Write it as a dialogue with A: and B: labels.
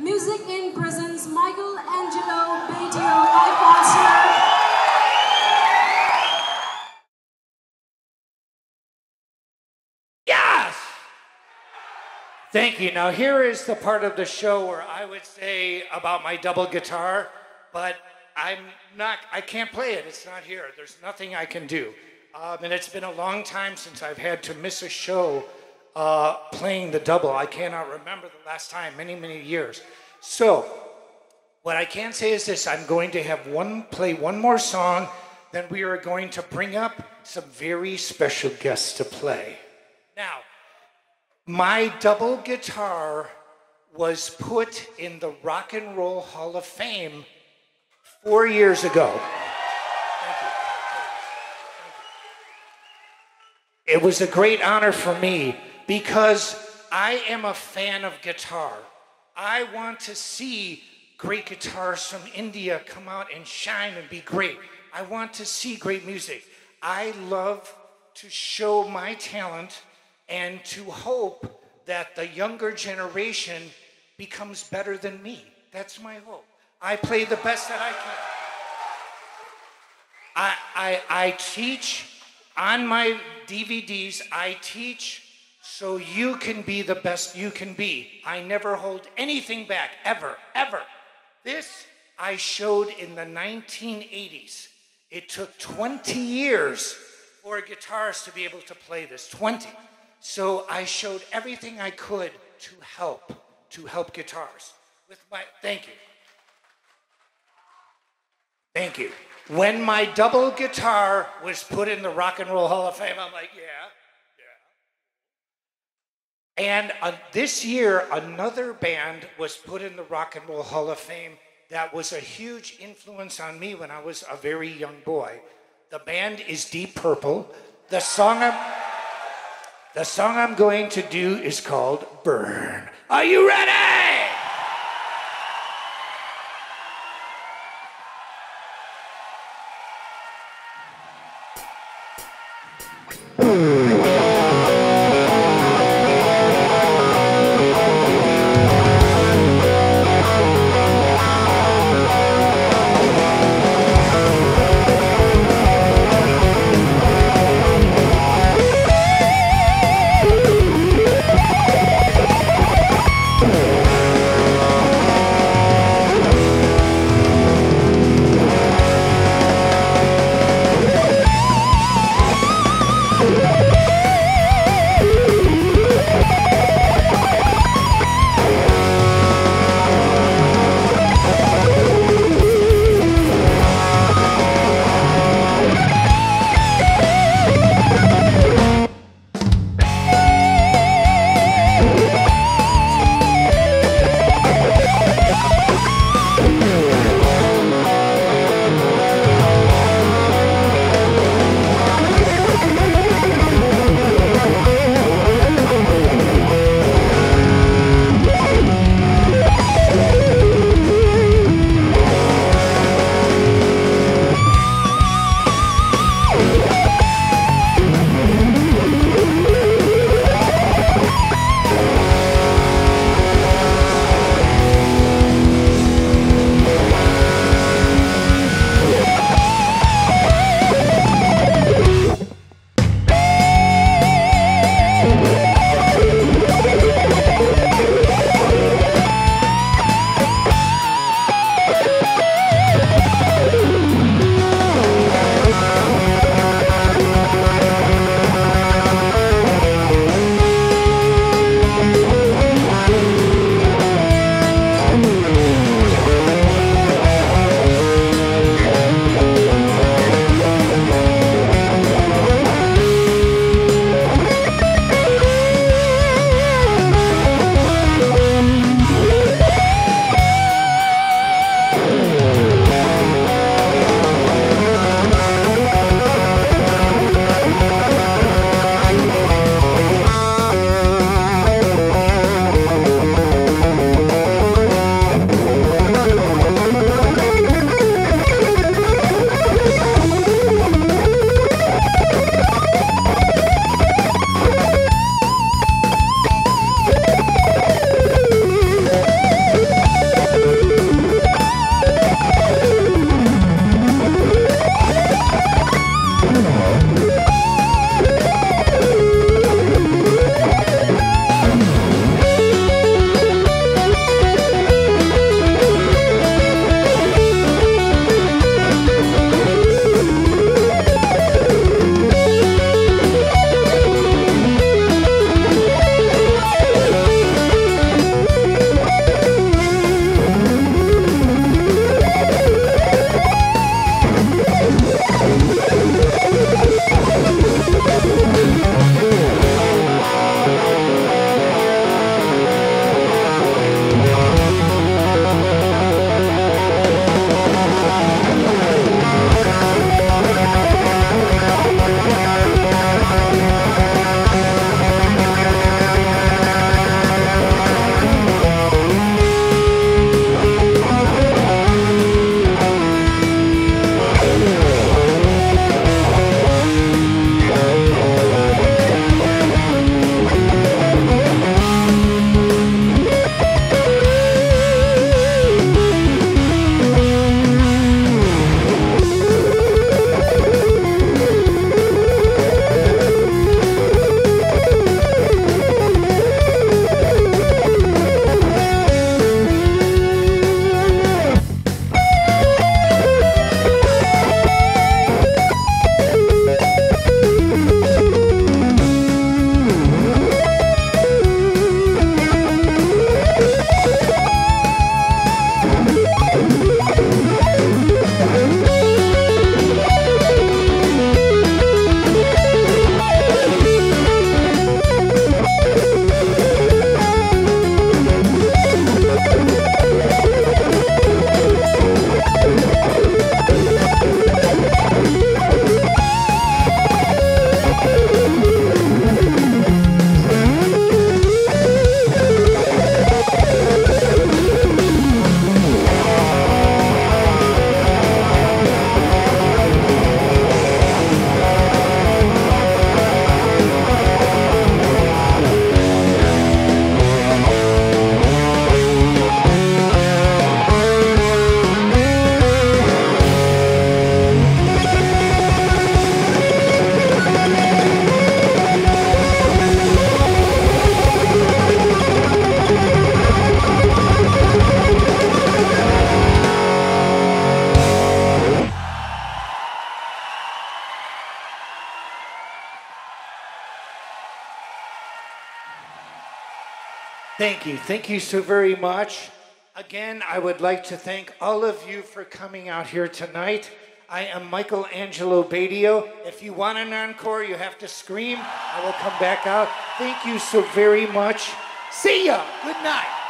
A: Music in presents Michael Angelo Batio, live concert.
B: Yes! Thank you. Now here is the part of the show where I would say about my double guitar, but I can't play it. It's not here. There's nothing I can do. And it's been a long time since I've had to miss a show playing the double. I cannot remember the last time, many, many years. So, what I can say is this: I'm going to have play one more song, then we are going to bring up some very special guests to play. Now, my double guitar was put in the Rock and Roll Hall of Fame 4 years ago. Thank you. It was a great honor for me because I am a fan of guitar. I want to see great guitarists from India come out and shine and be great. I want to see great music. I love to show my talent and to hope that the younger generation becomes better than me. That's my hope. I play the best that I can. I teach on my DVDs. I teach so you can be the best you can be. I never hold anything back, ever, ever. This I showed in the 1980s. It took 20 years for a guitarist to be able to play this, 20. So I showed everything I could to help guitars. Thank you. Thank you. When my double guitar was put in the Rock and Roll Hall of Fame, I'm like, yeah. And this year, another band was put in the Rock and Roll Hall of Fame that was a huge influence on me when I was a very young boy. The band is Deep Purple. The song I'm going to do is called Burn. Are you ready?
C: Yeah.
B: Thank you. Thank you so very much. Again, I would like to thank all of you for coming out here tonight. I am Michelangelo Badio. If you want an encore, you have to scream. I will come back out. Thank you so very much. See ya. Good night.